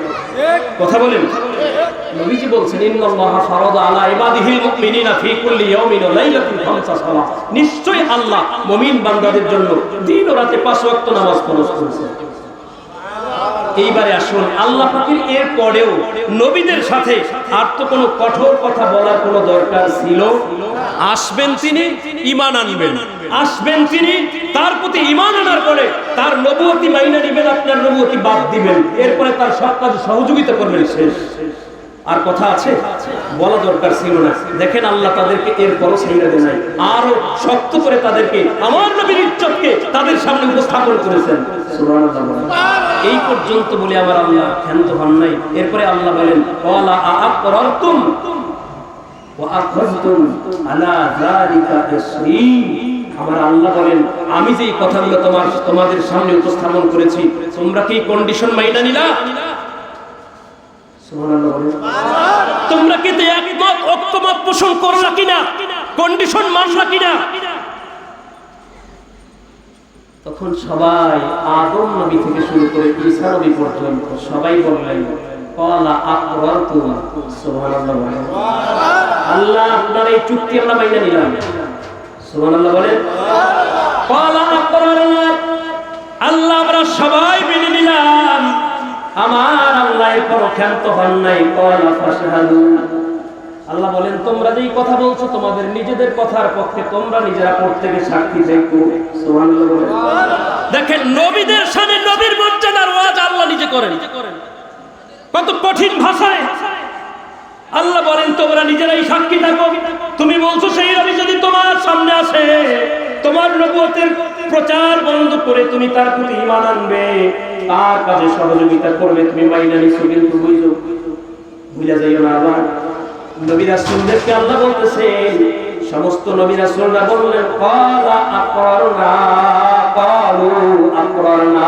কথা বলেন। নবীজি বলছেন, ইন্নাল্লাহা ফারাদা আলা ইবাদিহিল মুমিনিনা ফি কুল্লি ইয়াউমিন ওয়া লাইলাতিন 5 সালাত, নিশ্চয়ই আল্লাহ মুমিন বান্দাদের জন্য দিন ও রাতে 5 ওয়াক্ত নামাজ ফরজ করেছেন। এইবারে আসুন, আল্লাহ পাকের এর পরেও নবীদের সাথে আর তো কোনো কঠোর কথা বলার কোনো দরকার ছিল? আসবেন তিনি, ঈমান আনবেন, আসবেন তিনি, তার প্রতি ঈমান আনার পরে তার নবুয়তি মাইনা নেবেন, আপনার নবুয়তি বাদ দিবেন, এরপরে তার সব কাজে সহযোগিতা করবেন, শেষ। আর কথা আছে? বলা দরকার ছিল না। দেখেন আল্লাহ তাদেরকে এরপরও ছেড়ে দেন নাই, আরো শক্ত করে তাদেরকে, আমার নবীর ইজ্জতকে তাদের সামনে উপস্থাপন করেছেন। সুবহানাল্লাহ। এই পর্যন্ত বলে আমার আল্লাহ ক্ষান্ত হন নাই। এরপরে আল্লাহ বলেন, ওয়ালা আ'আকরারতুম, ওয়া আখাযতুম আলা যালিকা ইসরি। আমার আল্লাহ বলেন আমি যে এই কথাগুলো তোমাদের সামনে উপস্থাপন করেছি তোমরা কি কন্ডিশন মাইনা নিলা? সুবহানাল্লাহ বলেন। তোমরা কি একমত ঐক্যমত পোষণ করলা কিনা? কন্ডিশন মানলা কিনা? তখন সবাই আদম নবী থেকে শুরু করে ঈসা নবী পর্যন্ত সবাই বললেন ক্বালা আকরারতুম। সুবহানাল্লাহ বলেন। আল্লাহ আপনার এই চুক্তি আমরা মাইনা নিলাম। সুবহানাল্লাহ বলেন। ক্বালা আকরারনা, আল্লাহ আমরা সবাই মেনে নিলাম। আমার আল্লাহ এরপর ক্ষান্ত হন নাই। ক্বালা ফাশহাদু, আল্লাহ বলেন তোমরা যেই কথা বলছো তোমাদের নিজেদের কথার পক্ষে তোমরা নিজেরা প্রত্যেকে সাক্ষী দেখো। সুবহানাল্লাহ বলেন। দেখেন নবীদের শানে নবীর মর্যাদার ওয়াজ আল্লাহ নিজে করেন। কত কঠিন ভাষায় আল্লাহ বলেন তোমরা নিজেরাই সাক্ষী থাকো। তুমি বলছো সেই নবী যদি তোমার সামনে আসে তোমার নবুয়তের প্রচার বন্ধ করে তুমি তার প্রতি ঈমান আনবে, তার কাজে সহযোগিতা করবে, তুমি মাইনা নিছো, কিন্তু বুঝো ভুলে যাইও না। আবার নবী রাসূলদেরকে আল্লাহ বলতেছেন সমস্ত নবী রাসূলরা বললেন ক্বালা আকরারনা, ক্বালু আকরারনা,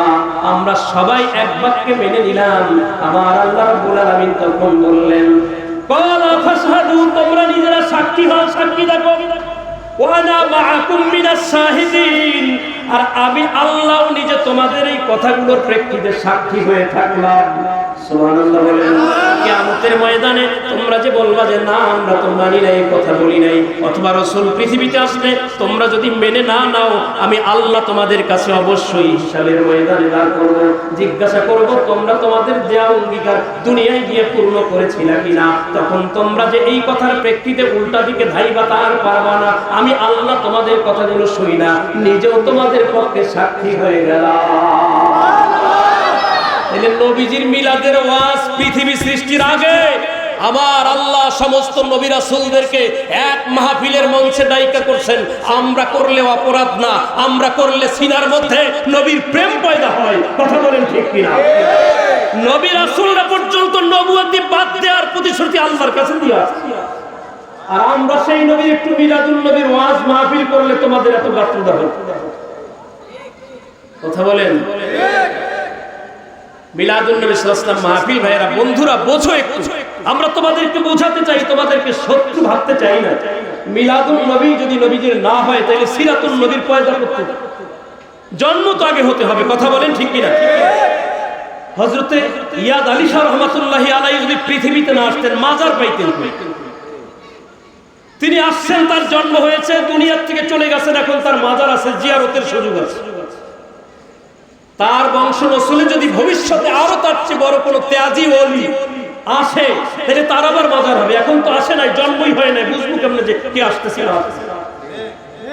আমরা সবাই এক বাক্যে মেনে নিলাম। আমার আল্লাহ রাব্বুল আলামিন তখন বললেন ক্বালা ফাশহাদু, তোমরা নিজেরা সাক্ষী হও, সাক্ষী থাকো। ওয়া আনা মাআকুম মিনাস শাহিদিন, আর আমি আল্লাহ নিজে তোমাদের এই কথাগুলোর প্রেক্ষিতে সাক্ষী হয়ে থাকলাম। সুবহানাল্লাহ বলেন। কিয়ামতের ময়দানে তোমরা যে বলবা যে না আমরা তো মানি নাই, কথা বলি নাই, অথবা রাসূল পৃথিবীতে আসলে তোমরা যদি মেনে না নাও, আমি আল্লাহ তোমাদের কাছে অবশ্যই হিসাবের ময়দানে দাঁড় করব, জিজ্ঞাসা করব তোমরা তোমাদের দেওয়া অঙ্গীকার দুনিয়ায় গিয়ে পূর্ণ করেছিলা কিনা। তখন তোমরা যে এই কথার প্রেক্ষিতে উল্টা দিকে ধাইবা তার পারবা না। আমি আল্লাহ তোমাদের কথাগুলো শুই না, নিজেও তোমাদের পক্ষে সাক্ষী হয়ে গেলাম। নবীজির মিলাদের ওয়াজ পৃথিবী সৃষ্টির আগে আমার আল্লাহ সমস্ত নবী রাসূলদেরকে এক মাহফিলের মঞ্চে ডাইকা করছেন। আমরা করলে অপরাধ না, আমরা করলে সিনার মধ্যে নবীর প্রেম পয়দা হয়। কথা বলেন ঠিক কিনা? নবী রাসূলরা পর্যন্ত নবুয়তি বাদ দেওয়ার প্রতিশ্রুতি আল্লাহর কাছে দিয়ে আসছে, আর আমরা সেই নবীর একটু মিলাদুন নবীর ওয়াজ মাহফিল করলে তোমাদের এত গাত্রদাহ হয়। কথা বলেন। মিলাদুন নবী সাল্লাল্লাহু আলাইহি ওয়াসাল্লাম মাহফিল ভাইরা বন্ধুরা বোঝো একটু, আমরা তোমাদেরকে বোঝাতে চাই, তোমাদেরকে শত্রু ভাবতে চাই না। মিলাদুন নবী যদি নবীজির না হয় তাহলে সিরাতুন নবীর পয়দা করতে জন্ম তো আগে হতে হবে। কথা বলেন ঠিক কিনা? হযরতে ইয়াদ আলী শাহ রহমাতুল্লাহি আলাইহি যদি পৃথিবীতে না আসতেন মাজার পাইতেন। তিনি আসছেন, তার জন্ম হয়েছে, দুনিয়ার থেকে চলে গেছেন, এখন তার মাজার আছে, জিয়ারতের সুযোগ আছে। তার বংশ নসলে যদি ভবিষ্যতে আরো তার চেয়ে বড় কোনো ত্যাজি ওলি আসে তাহলে তার আবার মাজার হবে। এখন তো আসে নাই, জন্মই হয় নাই, বুঝবো কেমনে যে কে আসতেছে না আসতেছে?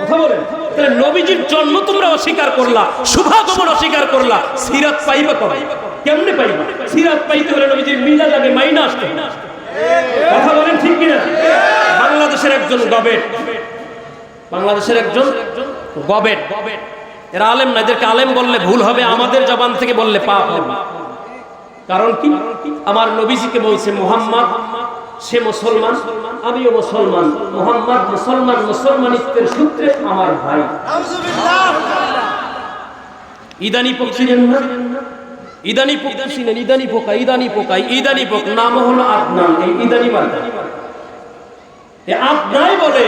কথা বলেন। তাহলে নবীজির জন্ম তোমরা অস্বীকার করলা, শুভাগমন অস্বীকার করলা, সিরাত পাইবা কবে? কেমনে পাইবা? সিরাত পাইতে হলে নবীজির মিলাদ আগে মাইনা আসতে। কথা বলেন ঠিক কিনা? বাংলাদেশের একজন গবেট, বাংলাদেশের একজন গবেট, এরা আলেম না, এদেরকে আলেম বললে ভুল হবে, আমাদের জবান থেকে বললে পাপ হবে। কারণ কি? আমার নবীজিকে বলছে মুহাম্মদ সে মুসলমান, আমিও মুসলমান, মুহাম্মদ মুসলমান, মুসলমানিত্বের সূত্রে আমার ভাই। ইদানি পক্ষিলেন না, ইদানি পোকা ছিলেন, ইদানি পোকা, ইদানি পোকা, ইদানি পোক নাম হলো আদনান। এই ইদানি বার্তা আদনাই বলে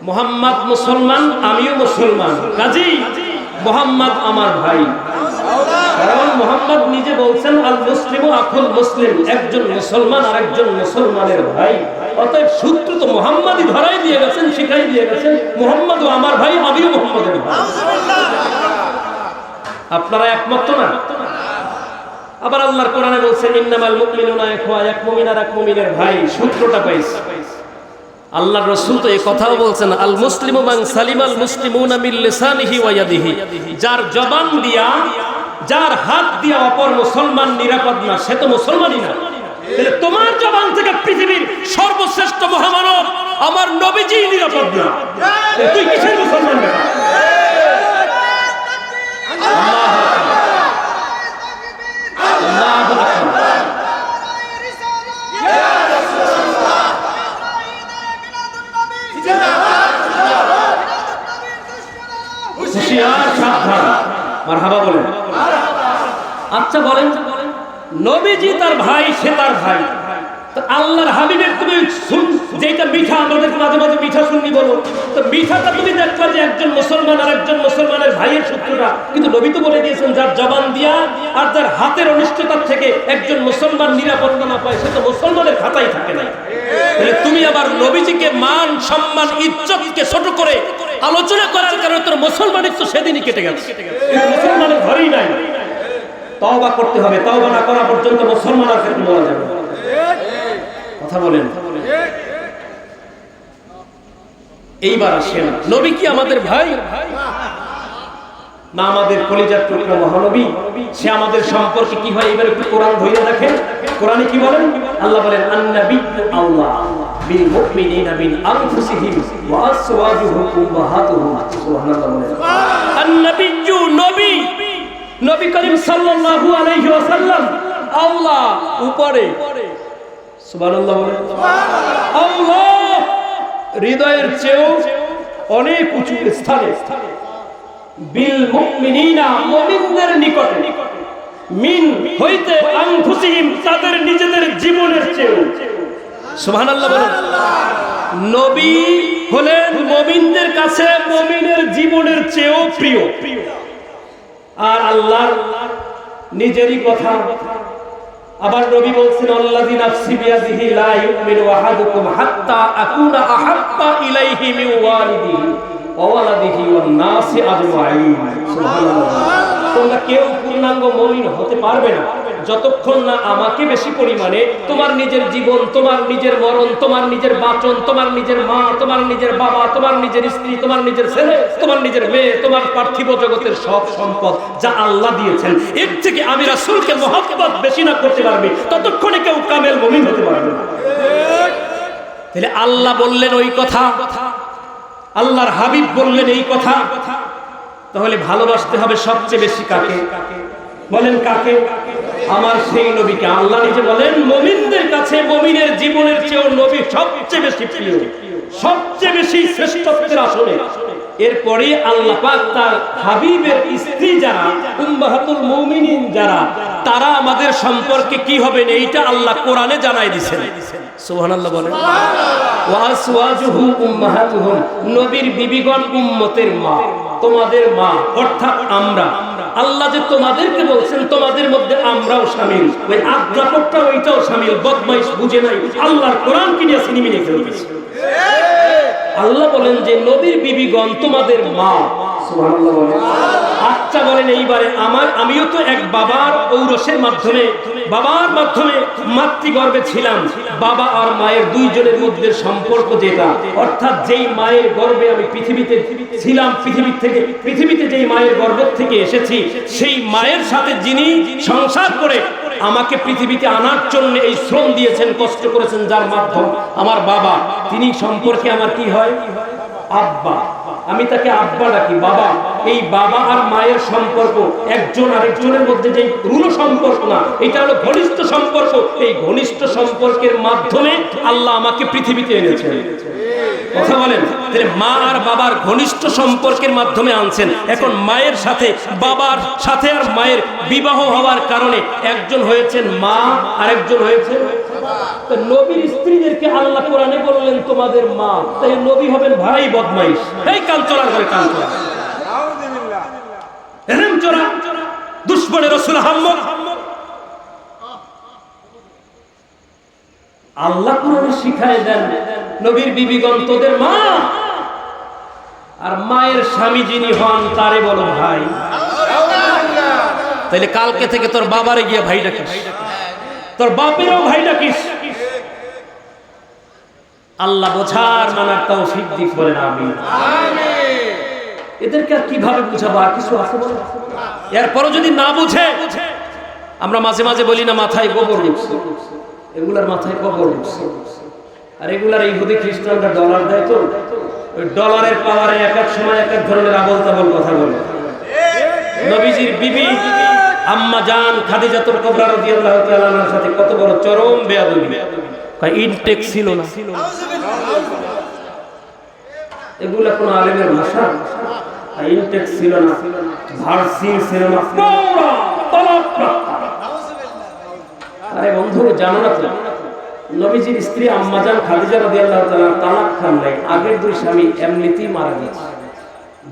মুহাম্মদ মুসলমান, আমিও মুসলমান, কাজী মুহাম্মদ আমার ভাই। কারণ মুহাম্মদ নিজে বলছেন আল মুসলিমু আখুল মুসলিম, একজন মুসলমান আর একজন মুসলমানের ভাই। অতএব সূত্র তো মুহাম্মদই ধরাই দিয়ে গেছেন, শিখাই দিয়ে গেছেন, মুহাম্মদও আমার ভাই, আমিও মুহাম্মদের ভাই। আপনারা একমত না? আবার আল্লাহর কোরআনে বলছেন ইন্নামাল মুমিনুনা ইখওয়া, এক মুমিন আর এক মুমিনের ভাই। সূত্রটা পাইছে। আল্লাহর রাসূল তো এই কথাও বলছেন আল মুসলিমু মান সালিমাল মুসলিমুনা মিন লিসানিহি ওয়া ইয়াদিহি, যার জবান দিয়া যার হাত দিয়া অপর মুসলমান নিরাপদ না সে তো মুসলমানই না। তাহলে তোমার জবান থেকে পৃথিবীর সর্বশ্রেষ্ঠ মহামানব আমার নবীজি নিরাপদ না, তুই কিসের মুসলমান? সাবধান। মারহাবা বলেন। আচ্ছা বলেন, নবীজি তার ভাই, সে তার ভাই, তো আল্লাহর হাবিবের তুমি যেটা মিঠা, আমাদের মাঝে মাঝে মিঠা শুননি বলো, তো মিঠাটা তুমি দেখবা যে একজন মুসলমান আর একজন মুসলমানের ভাইয়ের শত্রুরা, কিন্তু নবী তো বলে দিয়েছেন যার জবান দিয়া আর যার হাতের অনিষ্টতার থেকে একজন মুসলমান নিরাপত্তা না পায়, সে তো মুসলমানের খাতায় থাকে না। তাহলে তুমি আবার নবীজিকে মান সম্মান ইজ্জতকে ছোট করে আলোচনা করার কারণে তোর মুসলমানিত্ব সেদিনই কেটে গেছে, মুসলমানের ঘরেই নাই। তওবা করতে হবে, তওবা না করা পর্যন্ত মুসলমান আর কেটে বলা যাবে। কথা বলেন। এইবার আসেন, নবী কি আমাদের ভাই না আমাদের কলিজার টুকরা মহানবী? সে আমাদের সম্পর্কে কি হয় এবার একটু কোরআন ধরে দেখেন। কোরআনে কি বলেন? আল্লাহ বলেন আন-নাবিয়্যু আওলা বিল মুমিনিনা মিন আনফুসিহিম ওয়া আজওয়াজুহুম উম্মাহাতুহুম। সুবহানাল্লাহ বলেন। আন-নাবিয়্যু নবী, নবী করিম সাল্লাল্লাহু আলাইহি ওয়াসাল্লাম আল্লাহ উপরে, সুবহানাল্লাহ বলেন। আল্লাহ হৃদয়ের চেয়েও অনেক উঁচু স্থানে, বিল মুমিনিনা মুমিনদের নিকটে, মিন হইতে আনফুসিহিম তাদের নিজেদের জীবনের চেয়েও। সুবহানাল্লাহ বলেন। নবী হলেন মুমিনদের কাছে মুমিনের জীবনের চেয়েও প্রিয়। আর আল্লাহর নিজেরই কথা আবার নবী বলছেন আল্লাযী নাফসি বিয়াদিহি লা ইউমিনু আহাদুকুম হাত্তা আকুনা আহাব্বা ইলাইহি মিন ওয়ালিদিহি ওয়া ওয়ালাদিহি ওয়ান নাসি আজমাইন। সুবহানাল্লাহ। তোমরা কেউ পূর্ণাঙ্গ মুমিন হতে পারবে না যতক্ষণ না আমাকে বেশি পরিমাণে তোমার নিজের জীবন, তোমার নিজের মরণ, তোমার নিজের বাচন, তোমার নিজের মা, তোমার নিজের বাবা, তোমার নিজের স্ত্রী, তোমার নিজের ছেলে, তোমার নিজের মেয়ে, তোমার পার্থিব জগতের সব সম্পদ যা আল্লাহ দিয়েছেন, এর থেকে আমি রাসূলকে মহব্বত বেশি না করতে পারবে ততক্ষণে কেউ কামেল মুমিন হতে পারবে না। তাহলে আল্লাহ বললেন ওই কথা, আল্লাহর হাবিব বললেন এই কথা, তাহলে ভালোবাসতে হবে সবচেয়ে বেশি কাকে? বলেন কাকে? আমার সেই নবীকে। আল্লাহ নিজে বলেন মুমিনদের কাছে মুমিনের জীবনের চেয়েও নবী সবচেয়ে বেশি প্রিয়, সবচেয়ে বেশি শ্রেষ্ঠত্বের আসনে। এরপরে আল্লাহ পাক তার হাবিবের স্ত্রী যারা উম্মাহাতুল মুমিনিন যারা, তারা আমাদের সম্পর্কে কি হবেন এইটা আল্লাহ কোরআনে জানাই দিয়েছেন। সুবহানাল্লাহ বলেন। ওয়া আসওয়াজুহু উম্মাহাতুহুম, নবীর বিবিগণ উম্মতের মা, তোমাদের মা, অর্থাৎ আমরা। আল্লাহ যে তোমাদেরকে বলছেন তোমাদের মধ্যে আমরাও শামিল, ওই আদ্রাপকটা ওইটাও শামিল। বদমাইশ বুঝে নাই, আল্লাহর কোরআন কি নিয়ে সিনেমিনে ফেলতেছে। আল্লাহ বলেন যে নবীর বিবিগণ তোমাদের মা। সুবহানাল্লাহ বলেন। আচ্ছা বলেন এইবারে আমিও তো এক বাবার ঔরসের মাধ্যমে, বাবার মাধ্যমে মাতৃগর্ভে ছিলাম। বাবা আর মায়ের দুইজনের মধ্যে সম্পর্ক যেটা, অর্থাৎ যেই মায়ের গর্ভে আমি পৃথিবীতে ছিলাম, পৃথিবীতে যেই মায়ের গর্ভ থেকে এসেছি, সেই মায়ের সাথে যিনি সংসার করে আমাকে পৃথিবীতে আনার জন্য এই শ্রম দিয়েছেন, কষ্ট করেছেন, যার মাধ্যম আমার বাবা, তিনি সম্পর্কে আমার কি হয়? আব্বা। আমি তাকে আব্বা ডাকি, বাবা। এই বাবা আর মায়ের সম্পর্ক একজন আরেকজনের মধ্যে যে রূঢ় সম্পর্ক না, এটা হলো ঘনিষ্ঠ সম্পর্ক। এই ঘনিষ্ঠ সম্পর্কের মাধ্যমে আল্লাহ আমাকে পৃথিবীতে এনেছেন। কথা বলেন। তাহলে মা আর বাবার ঘনিষ্ঠ সম্পর্কের মাধ্যমে আনছেন। এখন মায়ের সাথে, বাবার সাথে আর মায়ের বিবাহ হওয়ার কারণে একজন হয়েছেন মা আর একজন হয়েছেন। তো নবীর স্ত্রীদেরকে আল্লাহ কোরআনে বললেন তোমাদের মা, তাই নবী হবেন ভাই বদমাইশ। এই কান চলার করে কান চলা, এরম চোরা দুশমনে রাসূল আহমদ। আল্লাহ কোরআনে শিখায় দেন নবীর বিবিগণ তোদের মা, আর মায়ের স্বামী যিনি হন তারে বলো ভাই। তাইলে কালকে থেকে তোর বাবারে গিয়ে ভাই ডাকিস, তোর বাপেরও ভাই ডাকিস। আল্লাহ বোঝার মানার তৌফিক দিক বলেন আমিন। এদেরকে আর কিভাবে বুঝাবো? আর কিছু আছে বলে? এরপরও যদি না বুঝে, আমরা মাঝে মাঝে বলি না মাথায় গোবর উঠছে, এগুলার মাথায় গোবর উঠছে। আর এগুলার ইহুদি খ্রিস্টানরা ডলার দেয়, তো ওই ডলারের পাওয়ারে এক এক সময় এক এক ধরনের আবল তাবল কথা বলে। নবীজির বিবি আম্মা জান খাদিজাতুল কুবরা রাদিয়াল্লাহু তাআলা আনহার সাথে কত বড় চরম বেয়াদবি, কয় ইনটেক ছিল না। এগুলা কোন আলেমের ভাষা? ইনটেক্স ছিল না, ভার্সিন ছিল না, পুরা তালাক প্রাপ্তা। আরে বন্ধু জানো না তো, নবীজির স্ত্রী আম্মাজান খাদিজা রাদিয়াল্লাহু তাআলা তালাক খান নাই, আগের দুই স্বামী এমনিতেই মারা গেছে,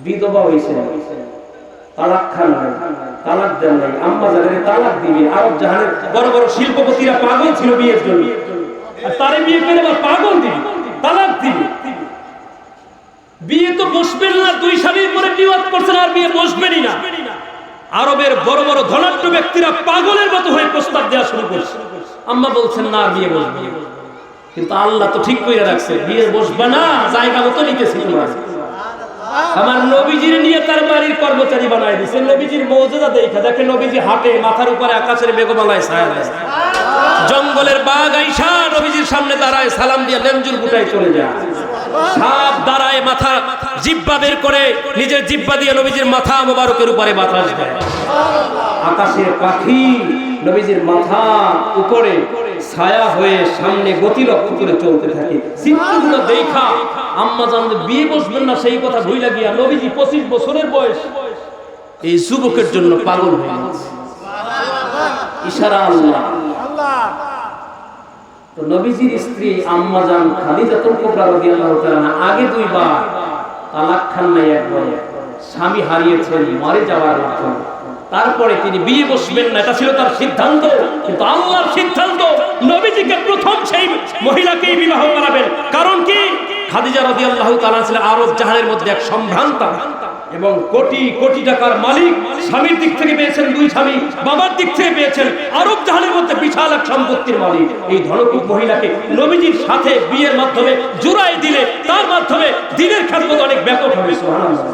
বিধবা হয়েছে, তালাক খান নাই, তালাক দেন নাই। আম্মাজানের তালাক দিবে। আরব জাহানের বড় বড় শিল্পপতিরা পাগল ছিল বিয়ের জন্য, আর তারে বিয়ে করে আবার পাগল দিবে, তালাক দিবে। বিয়ে তো বসবেন না, দুই স্বামীর পরে বিবাদ করছেন, আর বিয়ে বসবেনই না। আরবের বড় বড় ধনাঢ্য ব্যক্তিরা পাগলের মতো হয়ে প্রস্তাব দেওয়া শুরু করছে। আম্মা বলছেন না, বিয়ে বসবে, কিন্তু আল্লাহ তো ঠিক করে রাখছে, বিয়ে বসবে না, জায়গা মতো নিতেছি তোমার। আমার নবীজির নিয়ে তার বাড়ির কর্মচারী বানায় দিছে। নবীজির মৌজুদা দেখা দেখে, নবীজি হাটে, মাথার উপরে আকাশের মেঘমালায় ছায়া দেয়, জঙ্গলের বাঘ আইসা নবীজির সামনে দাঁড়ায়, সালাম দিয়ে লেঞ্জুর গুটায় চলে যায়। সাপ দাঁড়ায়, মাথা জিব্বা বের করে নিজের জিব্বা দিয়ে নবীজির মাথা মোবারকের উপরে বাতাস দেয়। আকাশের পাখি নবীজির মাথা উপরে ছায়া হয়ে সামনে গতি লক্ষ্য করে চলতে থাকে। চিত্রগুলো দেখা আম্মা জানতে বিয়ে বসবেন না সেই কথা ভুইলা গিয়া নবীজি 25 বছরের বয়স এই যুবকের জন্য পাগল হয়ে গেছে। ইশারা আল্লাহ। তো নবীজির স্ত্রী আম্মাজান খাদিজাতুল কুবরা রাদিয়াল্লাহু তাআলা আগে দুইবার তালাক খান নাই, একবার স্বামী হারিয়েছেন মরে যাওয়ার মাধ্যমে। তারপরে তিনি বিয়ে বসবেন না, এটা ছিল তার সিদ্ধান্ত। কিন্তু আল্লাহর সিদ্ধান্ত নবীজিকে প্রথম সেই মহিলাকেই বিবাহ করাবেন। কারণ কি? খাদিজা রাদিয়াল্লাহু তাআলা ছিলেন আরব জাহানের মধ্যে এক সম্ভ্রান্তা এবং কোটি কোটি টাকার মালিক। স্বামীর দিক থেকে পেয়েছেন দুই স্বামী, বাবার দিক থেকে পেয়েছেন আরব জাহানের মধ্যে বিশাল এক সম্পত্তির মালিক। এই ধনকুট মহিলাকে নবীজির সাথে বিয়ের মাধ্যমে জোড়াই দিলে তার মাধ্যমে দিনের খেদমত অনেক ব্যাপক হবে। সুবহানাল্লাহ।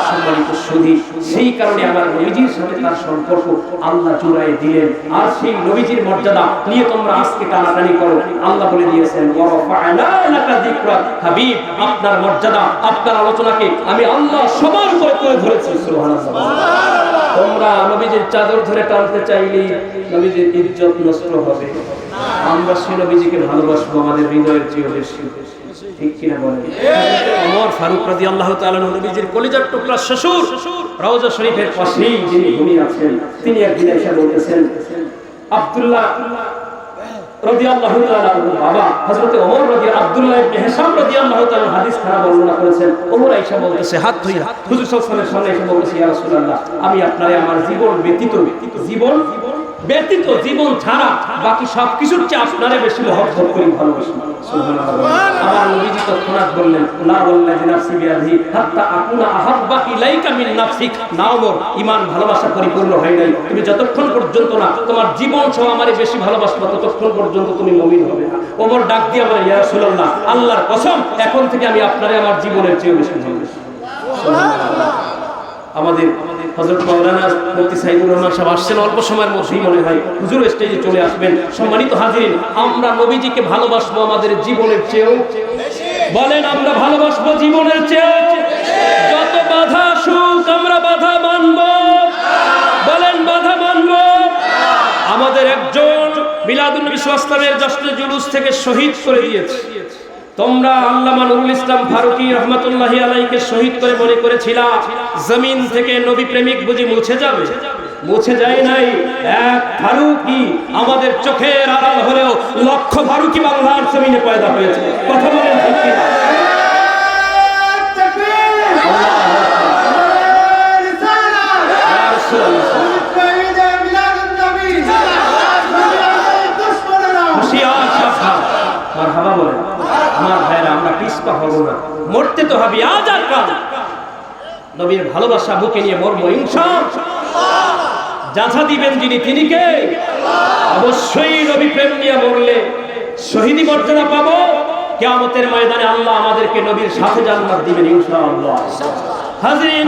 সম্মানিত সুধী, সেই কারণে আমার নবীজির সাথে তার সম্পর্ক আল্লাহ জোড়াই দিলেন। আর সেই নবীজির মর্যাদা নিয়ে তোমরা আজকে টানাটানি করো। আল্লাহ বলে দিয়েছেন, ওয়ারাফা'না লাকা যিকরাক, হাবিব আপনার মর্যাদা, আপনার আলোচনাকে আমি আল্লাহ সবার উপরে তুলে ধরেছি। সুবহানাল্লাহ। তোমরা নবীজির চাদর ধরে টানতে চাইলে নবীজির ইজ্জত নষ্ট হবে। আমরা সেই নবীজিকে ভালোবাসবো আমাদের হৃদয়ের চেয়ে বেশি, ঠিক কিনা বলেন? ওমর ফারুক রাদিয়াল্লাহু তাআলা নবীজির কলিজার টুকরা শ্বশুর, রওজা শরীফের পাশেই যিনি ঘুমিয়ে আছেন, তিনি একদিন এসে বলতেছেন, আব্দুল্লাহ রাদিয়াল্লাহু তাআলা বাবা হযরত ওমর আব্দুল্লাহ ইবনে হিশাম রাদিয়াল্লাহু তাআলা হাদিস খারাপ বর্ণনা করেছেন। ওমর আয়েশা বলতেছে, হাত ধুইয়া হুজুর সাল্লাল্লাহু আলাইহি ওয়াসাল্লামের সামনে এসে বলতেছে, ইয়া রাসূলুল্লাহ, আমি আপনারে আমার জীবন ব্যতীত জীবন ছাড়া বাকি সবকিছুর চেয়ে আপনারে বেশি মহব্বত করি, ভালোবাসি। সুবহানাল্লাহ। আমার নবীজি তৎক্ষণাৎ বললেন, লা ওয়াল্লাযি নাফসি বিয়াদিহি হাত্তা আকুনা আহাব্বা ইলাইকা মিন নাফসিক। না ওমর, ঈমান ভালোবাসা পরিপূর্ণ হয় নাই, তুমি যতক্ষণ পর্যন্ত না তোমার জীবন সহ আমারে বেশি ভালোবাসবা ততক্ষণ পর্যন্ত তুমি মুমিন হবে না। ওমর ডাক দিয়ে বলে, ইয়া রাসূলুল্লাহ, আল্লাহর কসম এখন থেকে আমি আপনারে আমার জীবনের চেয়ে বেশি ভালোবাসি। সুবহানাল্লাহ। আমাদের হযরত মাওলানা মুফতি সাইদুর রহমান সাহেব আসছেন অল্প সময়ের মধ্যেই, মনে হয় হুজুর স্টেজে চলে আসবেন। সম্মানিত হাজিরিন, আমরা নবীজিকে ভালোবাসবো আমাদের জীবনের চেয়েও বেশি। বলেন, আমরা ভালোবাসবো জীবনের চেয়েও যত বাধা আসুক আমরা বাধা মানব। বলেন, বাধা মানব। আমাদের একজন মিলাদুন নবী সাল্লাল্লাহু আলাইহি ওয়াসাল্লামের জশ্নে জুলুস থেকে শহীদ করে দিয়েছে। তোমরা আল্লামা নুরুল ইসলাম ফারুকী রাহমাতুল্লাহি আলাইহিকে শহীদ করে মনে করেছিলা জমিন থেকে নবী প্রেমিক বুঝি মুছে যাবে? মুছে যায় নাই। এক ফারুকী আমাদের চোখের আড়াল হলেও লক্ষ ফারুকী বাংলার জমিনে পয়দা হয়েছে। কথা বলেন ঠিক কিনা? মারহাবা বলেন। আমার ভাইরা, আমরা পিছপা হব না, মরতে তো হবে আজ আর কাল। নবীর ভালোবাসা বুকে নিয়ে মরবো ইনশাআল্লাহ। যাচা দিবেন যিনি, তিনি কে? অবশ্যই নবী প্রেম নিয়ে মরলে শহীদি মর্যাদা পাবো। কিয়ামতের ময়দানে আল্লাহ আমাদেরকে নবীর সাথে জান্নাত দিবেন ইনশাআল্লাহ। হাজিরিন,